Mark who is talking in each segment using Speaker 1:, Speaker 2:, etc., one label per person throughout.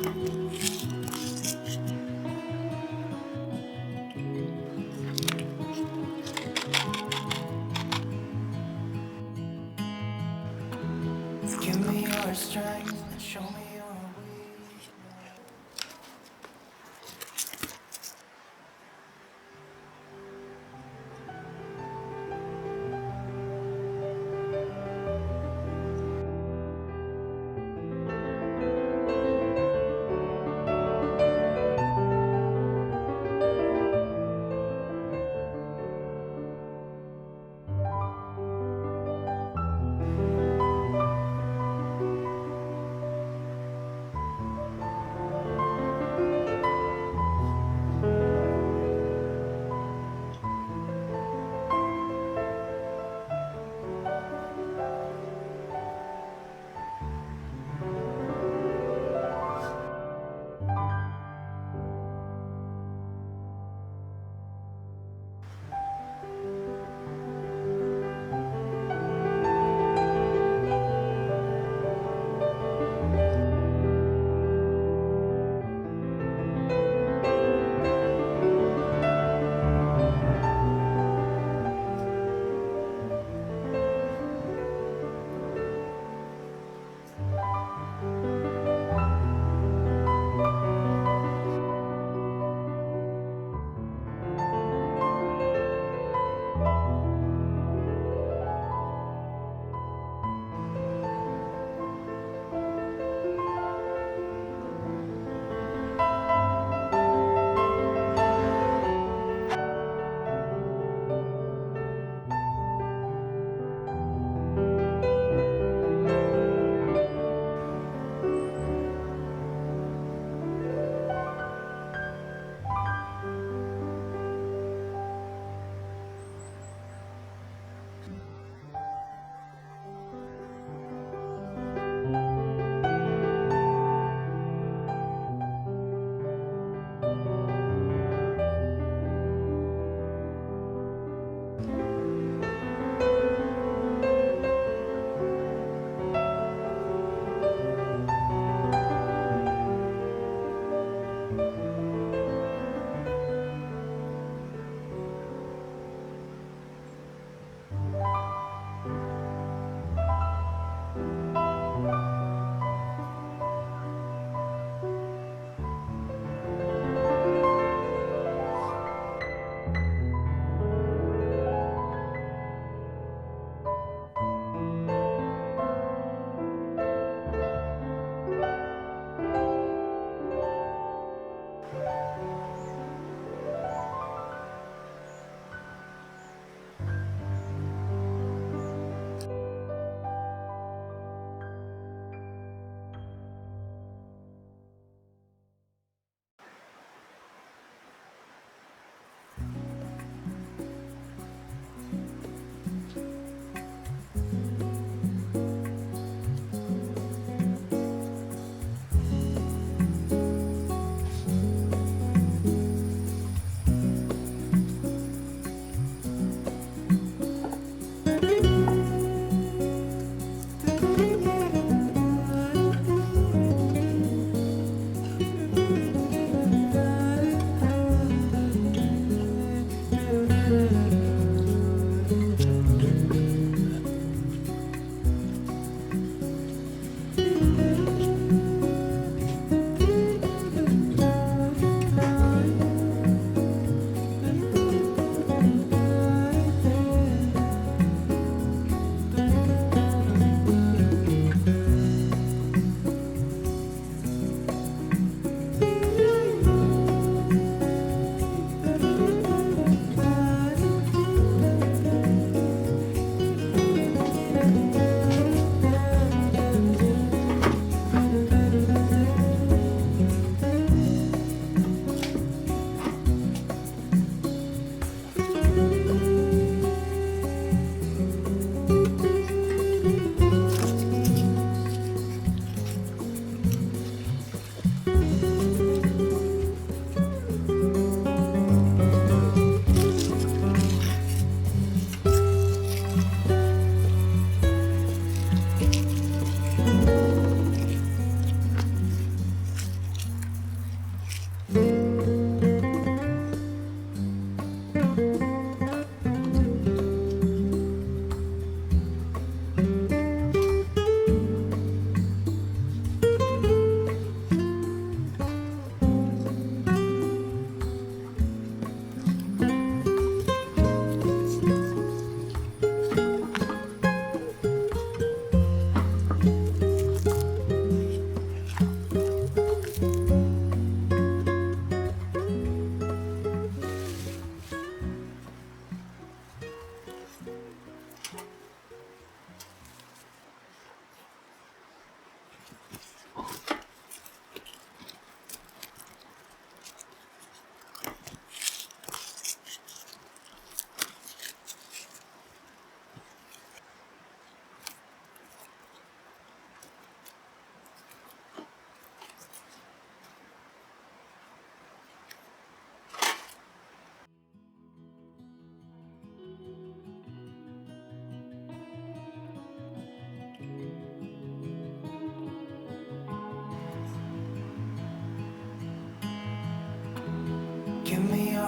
Speaker 1: Give me your strength and show me your weakness.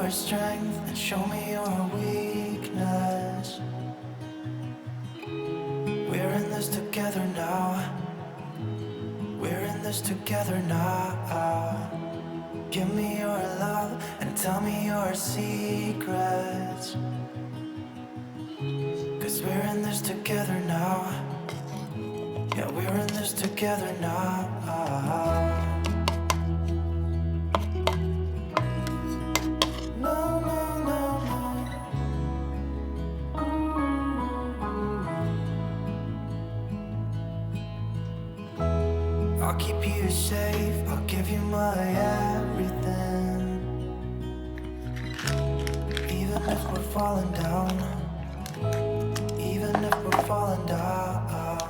Speaker 1: your strength and show me your weakness. We're in this together now. We're in this together now. Give me your love and tell me your secrets. 'Cause we're in this together now. Yeah, we're in this together now. No, no, no, no. I'll keep you safe, I'll give you my everything. Even if we're falling down, even if we're falling down,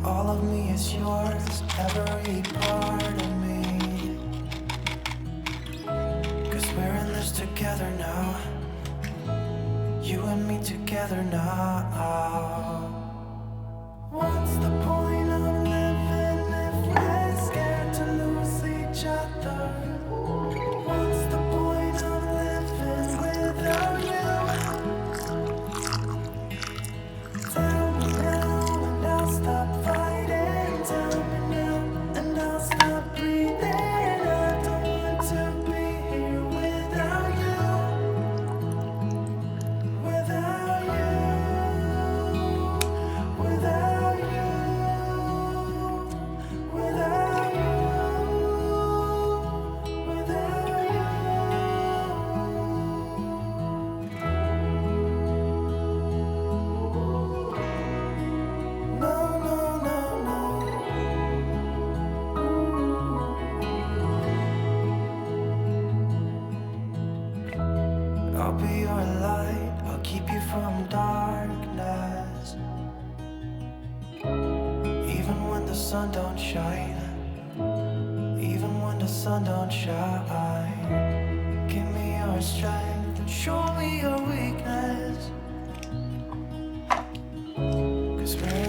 Speaker 1: all of me is yours, every part of me. 'Cause we're in this together now. You and me together now. What's the point of living if we're scared to lose each other? What's the point of living without you? Tell me now and I'll stop fighting. Tell me now and I'll stop breathing. I don't want to be here without you. Without you. Without you. Without you. Without you. No, no, no, no. I'll be your light, I'll keep you from darkness. Even when the sun don't shine, even when the sun don't shine. Give me your strength and show me your weakness. 'Cause we're